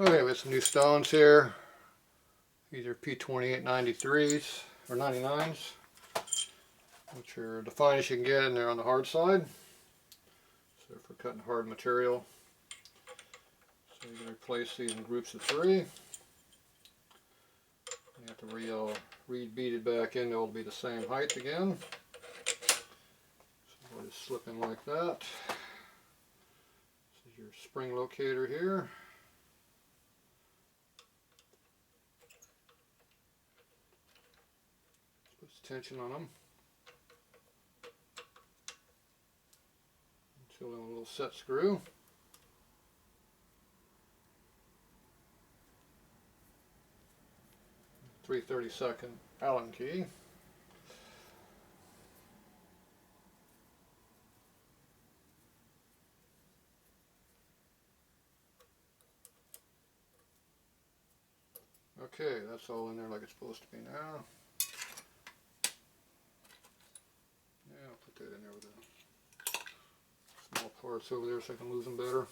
Okay, we have some new stones here. These are P2893s or 99s, which are the finest you can get, and they're on the hard side. So for cutting hard material. So you can replace these in groups of 3. You have to re-beat it back in. They'll be the same height again. So we'll just slip in like that. This is your spring locator here. Puts tension on them. Until a little set screw. 3/32 Allen key. Okay, that's all in there like it's supposed to be now. Yeah, I'll put that in there with the small parts over there so I can lose them better.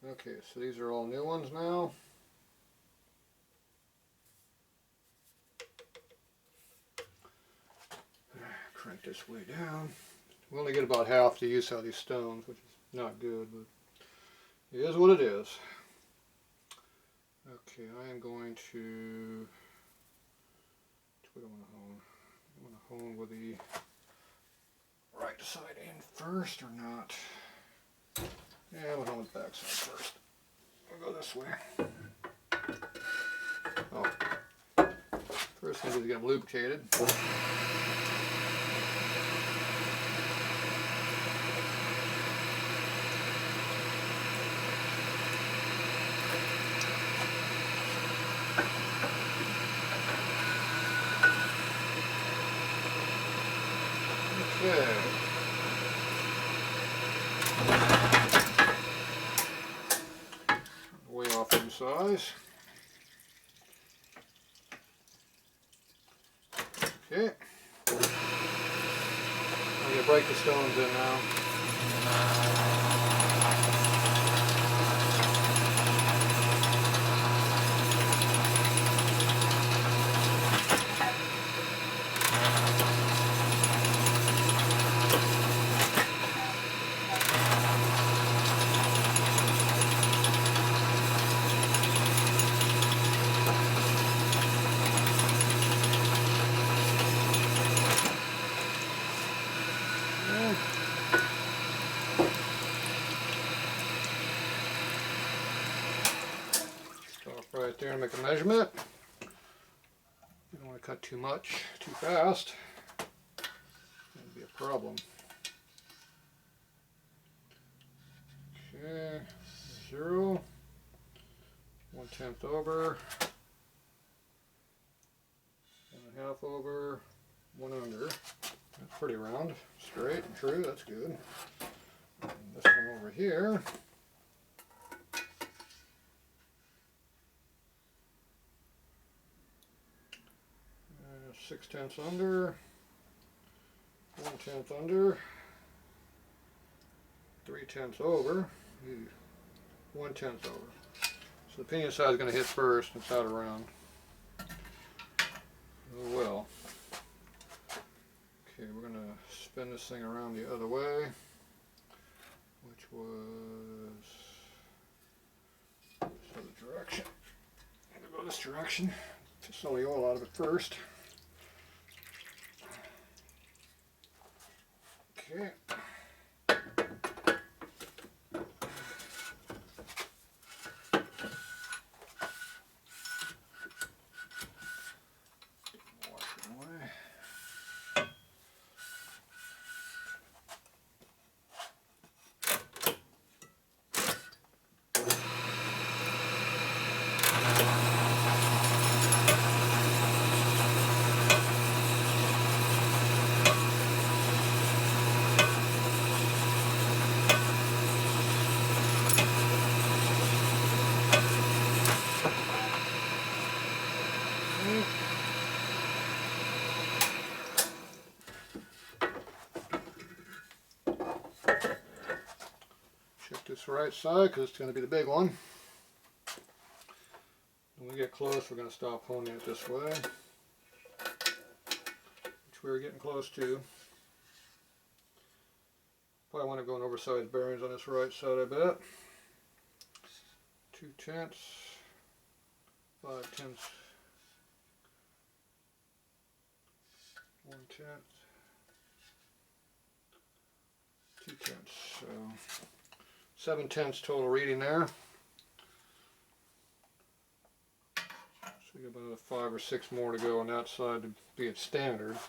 Okay, so these are all new ones now. Crank this way down. We only get about half the use out of these stones, which is not good, but it is what it is. Okay, I am going to, what do I want to hone? I want to hone with the right side in first or not? Yeah, we'll hone with the back side first. We'll go this way. Oh, first thing is to get them lubricated. Okay. Way off in size. Okay. I'm going to break the stones in now. Stop right there and make a measurement. You don't want to cut too much, too fast. That'd be a problem. Okay, 0, 1/10 over, 1/2 over, 1 under. That's pretty round, straight and true, that's good. And this one over here, uh, 6/10 under, 1/10 under, 3/10 over, 1/10 over. So the pinion side is going to hit first, it's out around. Oh well. Okay, we're going to spin this thing around the other way, which was this other direction. I'm going to go this direction, just all the oil out of it first. Okay. this right side because it's going to be the big one. When we get close, we're going to stop honing it this way, which we're getting close to. Probably want to go in oversized bearings on this right side, I bet. 2/10, 5/10, 1/10, 2/10. So 7/10 total reading there. So we got about 5 or 6 more to go on that side to be at standard.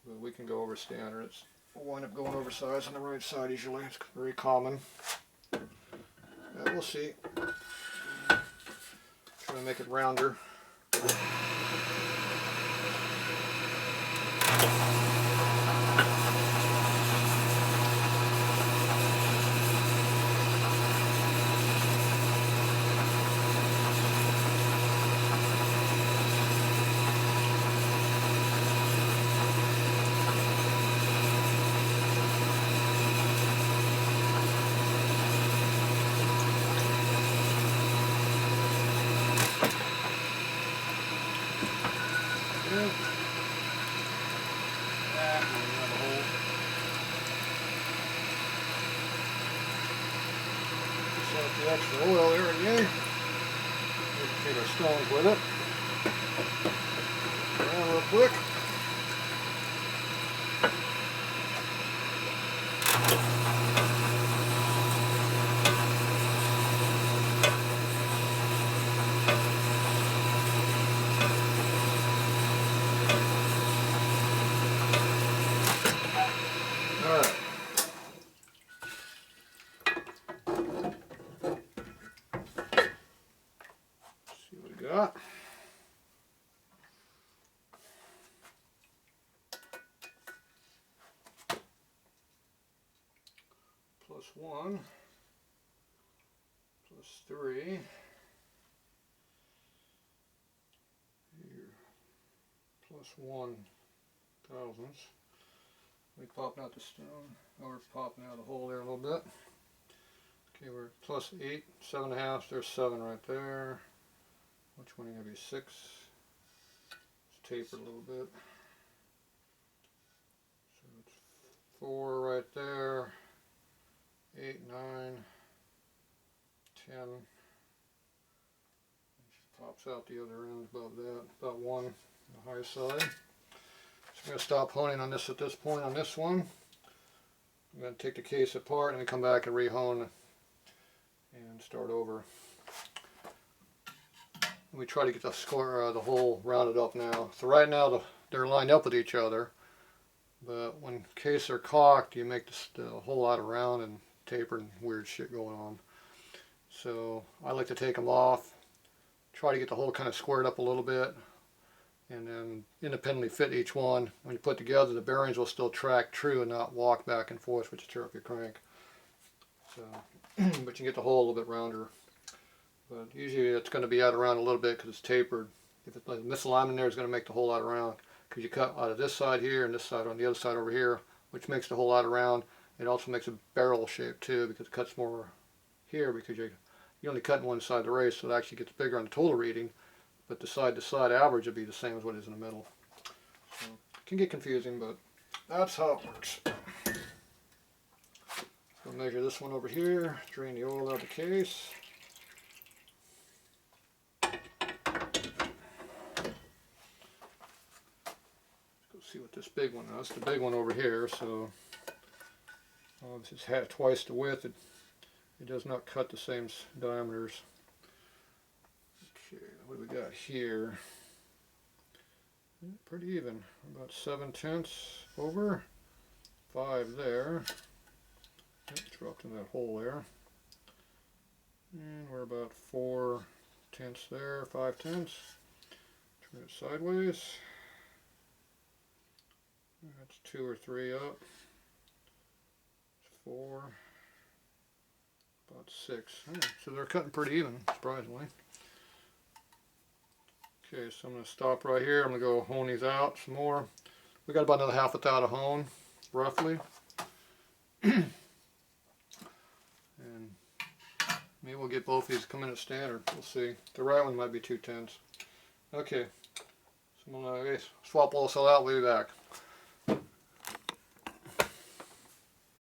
But we can go over standard. We'll wind up going oversized on the right side usually. It's very common. We'll see. Try to make it rounder. The extra oil there again. Take our stones with it. Around real quick. Alright. Got +1, +3, here, +1 thousandths. We popping out the stone, or popping out the hole there a little bit. Okay, we're +8, 7.5, there's 7 right there. Which one are you going to be? 6. It's tapered a little bit. So it's 4 right there. 8, 9, 10. She pops out the other end above that. About 1 on the high side. So I'm going to stop honing on this at this point on this one. I'm going to take the case apart and then come back and re-hone and start over. We try to get the square, the hole rounded up now. So right now they're lined up with each other, but when case are cocked, you make the whole lot of round and tapered and weird shit going on. So I like to take them off, try to get the hole kind of squared up a little bit, and then independently fit each one. When you put together, the bearings will still track true and not walk back and forth, which will tear up your crank. So, but you get the hole a little bit rounder. But usually it's going to be out around a little bit because it's tapered. If it's like misalignment there, is going to make the whole lot around because you cut out of this side here and this side on the other side over here, which makes the whole lot around. It also makes a barrel shape too because it cuts more here because you only cut in one side of the race, so it actually gets bigger on the total reading. But the side-to-side average would be the same as what it is in the middle. So it can get confusing, but that's how it works. So measure this one over here, drain the oil out of the case. See what this big one is. The big one over here, so this is twice the width. It does not cut the same diameters. Okay, what do we got here? Pretty even. About 7/10 over. 5 there. Dropped in that hole there. And we're about 4/10 there. 5/10. Turn it sideways. That's 2 or 3 up. 4. About 6. So they're cutting pretty even, surprisingly. Okay, so I'm going to stop right here. I'm going to go hone these out some more. We got about another half a thou to hone, roughly. And Maybe we'll get both these come in as standard. We'll see. The right one might be 210s. Okay. So I'm gonna swap all this all out. We'll be back.